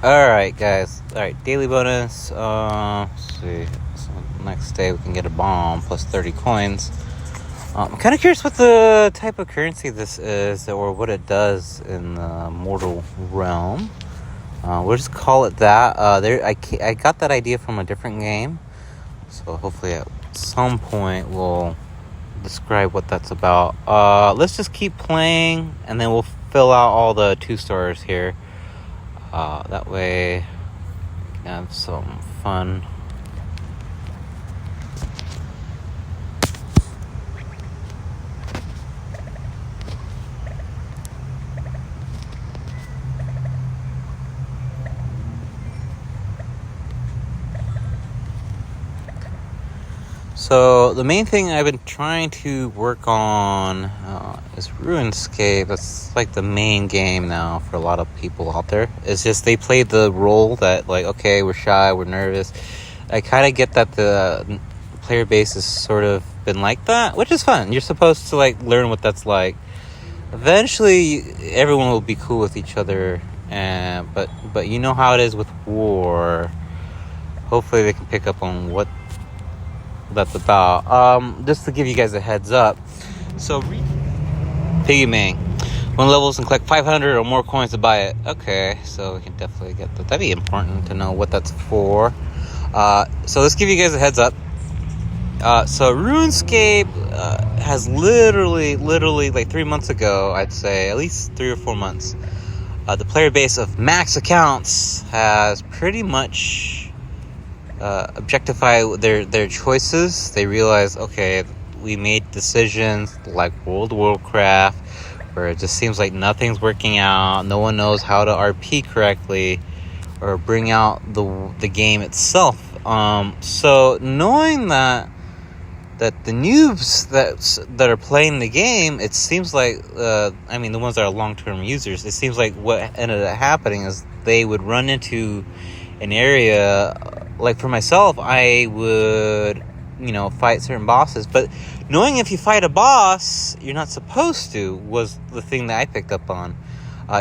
Alright, guys. Alright, daily bonus. Let's see. So next day we can get a bomb plus 30 coins. I'm kind of curious what the type of currency this is or what it does in the mortal realm. We'll just call it that. I got that idea from a different game. So hopefully at some point we'll describe what that's about. Let's just keep playing and then we'll fill out all the 2 stars here. That way we can have some fun. So the main thing I've been trying to work on is RuneScape. That's like the main game now for a lot of people out there. It's just they play the role that like, okay, we're shy, we're nervous. I kind of get that the player base has sort of been like that, which is fun. You're supposed to like learn what that's like. Eventually, everyone will be cool with each other, but you know how it is with war. Hopefully, they can pick up on what that's about. Just to give you guys a heads up, so Piggy when levels and collect 500 or more coins to buy it. Okay, so we can definitely get that. That'd be important to know what that's for. So let's give you guys a heads up. So RuneScape has literally like 3 months ago, I'd say at least 3 or 4 months, the player base of max accounts has pretty much objectify their choices. They realize, okay, we made decisions like World of Warcraft where it just seems like nothing's working out, no one knows how to RP correctly or bring out the game itself. So knowing that the noobs that are playing the game, it seems like the ones that are long-term users, it seems like what ended up happening is they would run into an area. Like for myself, I would, fight certain bosses. But knowing if you fight a boss, you're not supposed to, was the thing that I picked up on.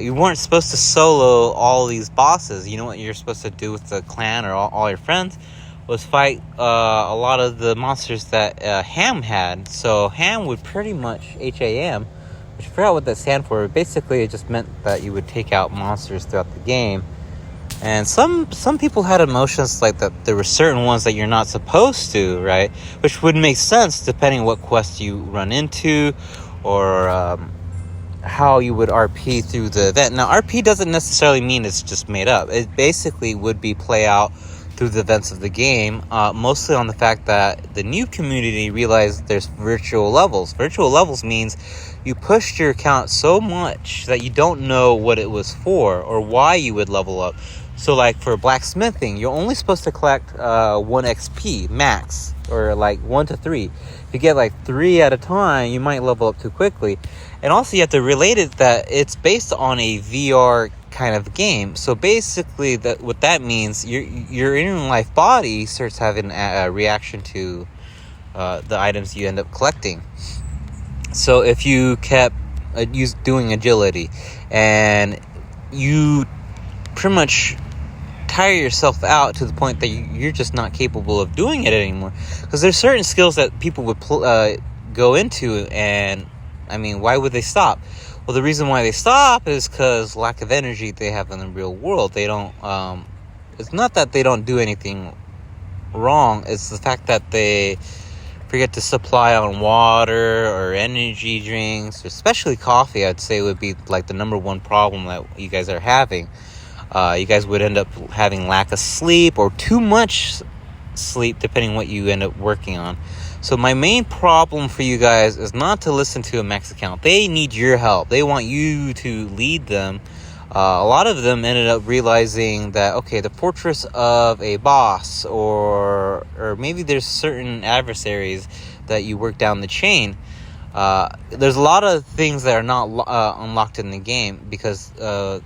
You weren't supposed to solo all these bosses. You know what you're supposed to do with the clan or all your friends was fight a lot of the monsters that Ham had. So Ham would pretty much, HAM, which I forgot what that stands for. Basically, it just meant that you would take out monsters throughout the game. And some people had emotions like that. There were certain ones that you're not supposed to, right? Which would make sense depending on what quest you run into or how you would RP through the event. Now, RP doesn't necessarily mean it's just made up. It basically would be play out through the events of the game, mostly on the fact that the new community realized there's virtual levels. Virtual levels means you pushed your account so much that you don't know what it was for or why you would level up. So like for blacksmithing, you're only supposed to collect 1 XP max, or like 1 to 3. If you get like 3 at a time, you might level up too quickly. And also you have to relate it that it's based on a VR kind of game. So basically what that means, your in life body starts having a reaction to the items you end up collecting. So if you kept doing agility and you pretty much tire yourself out to the point that you're just not capable of doing it anymore, because there's certain skills that people would go into, and why would they stop? Well, the reason why they stop is because lack of energy they have in the real world. They don't it's not that they don't do anything wrong, it's the fact that they forget to supply on water or energy drinks, especially coffee. I'd say would be like the number one problem that you guys are having. You guys would end up having lack of sleep or too much sleep, depending on what you end up working on. So my main problem for you guys is not to listen to a max account. They need your help. They want you to lead them. A lot of them ended up realizing that, okay, the fortress of a boss or maybe there's certain adversaries that you work down the chain. There's a lot of things that are not unlocked in the game because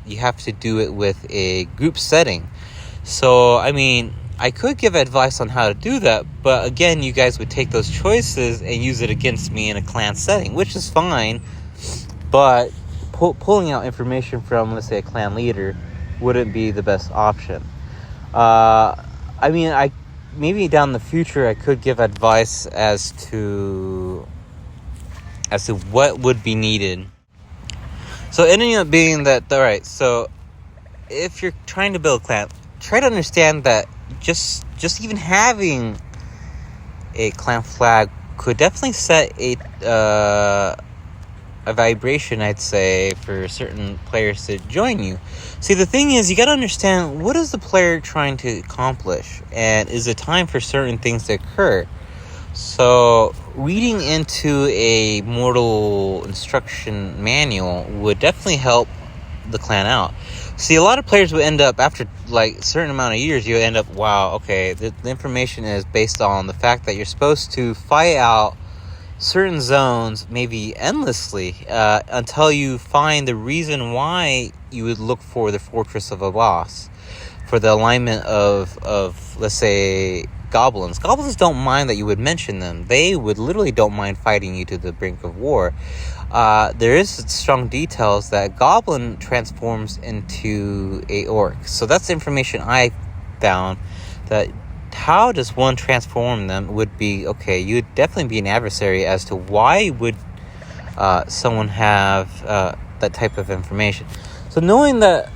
you have to do it with a group setting. So, I could give advice on how to do that, but again, you guys would take those choices and use it against me in a clan setting, which is fine, but pulling out information from, let's say, a clan leader wouldn't be the best option. I mean, maybe down the future I could give advice as to what would be needed. So ending up being that, all right, so if you're trying to build a clan, try to understand that just even having a clan flag could definitely set a vibration, I'd say, for certain players to join you. See, the thing is, you got to understand, what is the player trying to accomplish, and is it time for certain things to occur? So reading into a mortal instruction manual would definitely help the clan out. See, a lot of players would end up, after like a certain amount of years, you end up, wow, okay, the information is based on the fact that you're supposed to fight out certain zones, maybe endlessly, until you find the reason why you would look for the Fortress of a boss, for the alignment of let's say, goblins. Goblins don't mind that you would mention them. They would literally don't mind fighting you to the brink of war. There is strong details that Goblin transforms into a orc. So that's information I found, that how does one transform them would be, okay, you'd definitely be an adversary as to why would someone have that type of information. So knowing that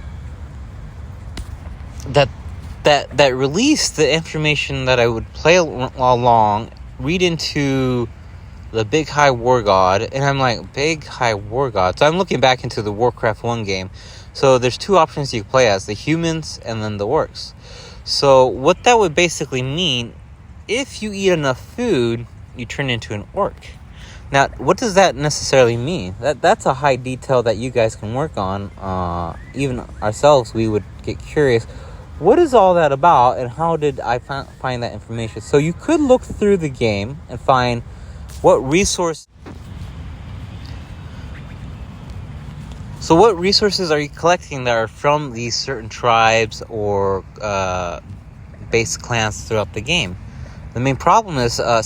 release the information that I would play along, read into the Big High War God, and I'm like, Big High War God. So I'm looking back into the Warcraft 1 game. So there's two options you can play as, the humans and then the orcs. So what that would basically mean, if you eat enough food, you turn into an orc. Now, what does that necessarily mean? That's a high detail that you guys can work on. Even ourselves, we would get curious. What is all that about, and how did I find that information? So you could look through the game and find what resources are you collecting that are from these certain tribes or base clans throughout the game. The main problem is at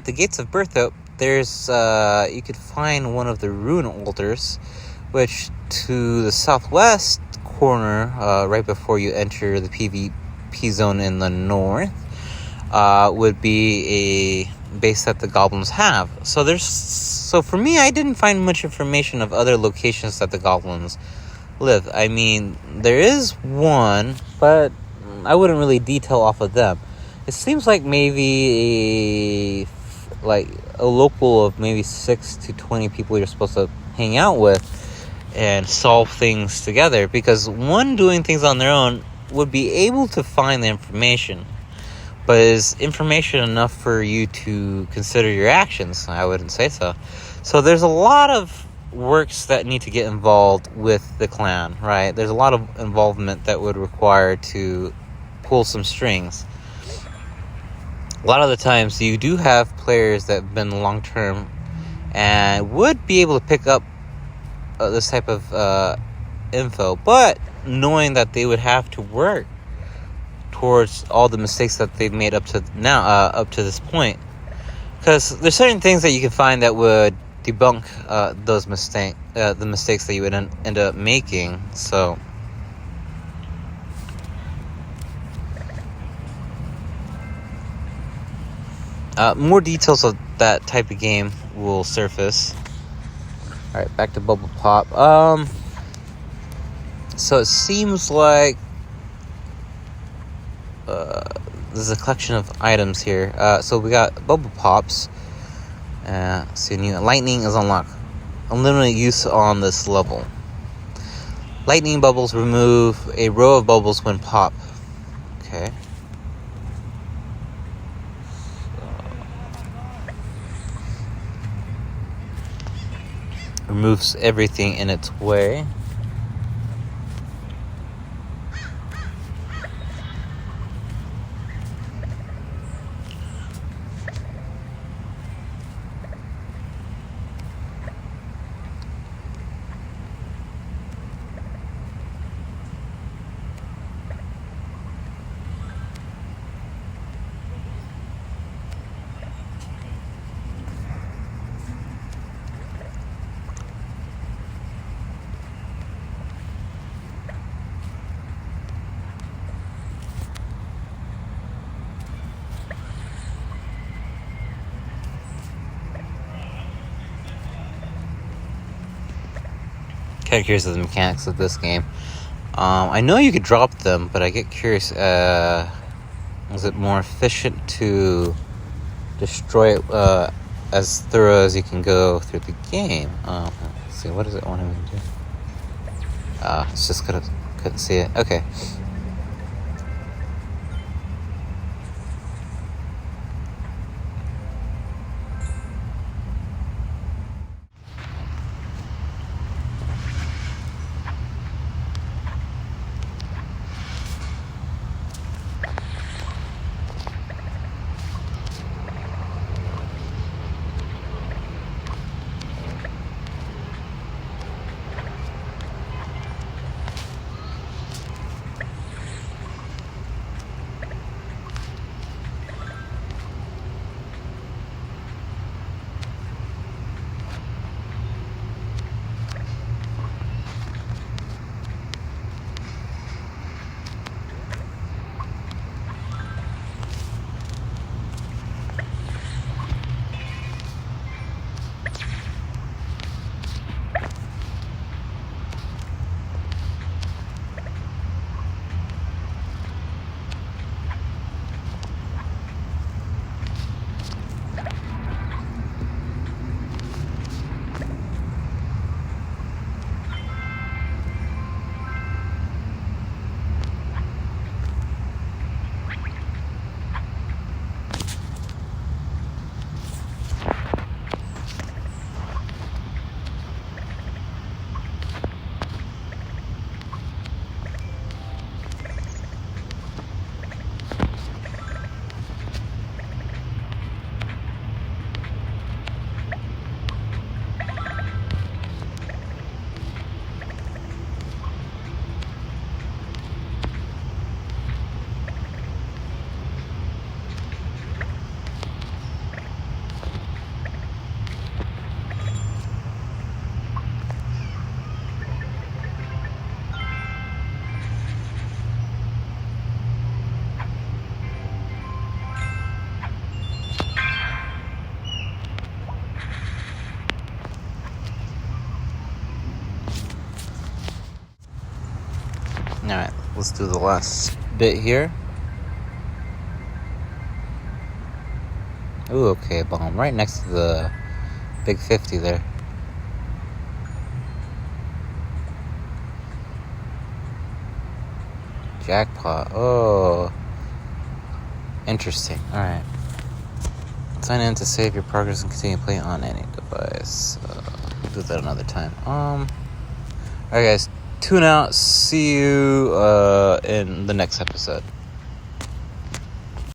the Gates of Bertha, there's you could find one of the ruin altars, which to the southwest corner, right before you enter the PvP zone in the north, would be a base that the goblins have. So for me, I didn't find much information of other locations that the goblins live. I mean, there is one, but I wouldn't really detail off of them. It seems like maybe a local of maybe 6 to 20 people you're supposed to hang out with and solve things together, because one doing things on their own would be able to find the information, but is information enough for you to consider your actions? I wouldn't say so. So there's a lot of works that need to get involved with the clan, right? There's a lot of involvement that would require to pull some strings. A lot of the times you do have players that have been long term and would be able to pick up this type of info, but knowing that they would have to work towards all the mistakes that they've made up to this point, because there's certain things that you can find that would debunk the mistakes that you would end up making. So more details of that type of game will surface. All right, back to BubblePOP. So it seems like there's a collection of items here. So we got BubblePOPs. So new lightning is unlocked. Unlimited use on this level. Lightning bubbles remove a row of bubbles when pop. Okay. Removes everything in its way. kind of curious of the mechanics of this game. I know you could drop them, but I get curious. Is it more efficient to destroy it as thorough as you can go through the game? Let's see, what does it want me to do? It's just couldn't see it. Okay. Alright, let's do the last bit here. Ooh, okay, bomb. Right next to the big 50 there. Jackpot. Oh. Interesting. Alright. Sign in to save your progress and continue playing on any device. We'll do that another time. Alright, guys. Tune out. See you in the next episode.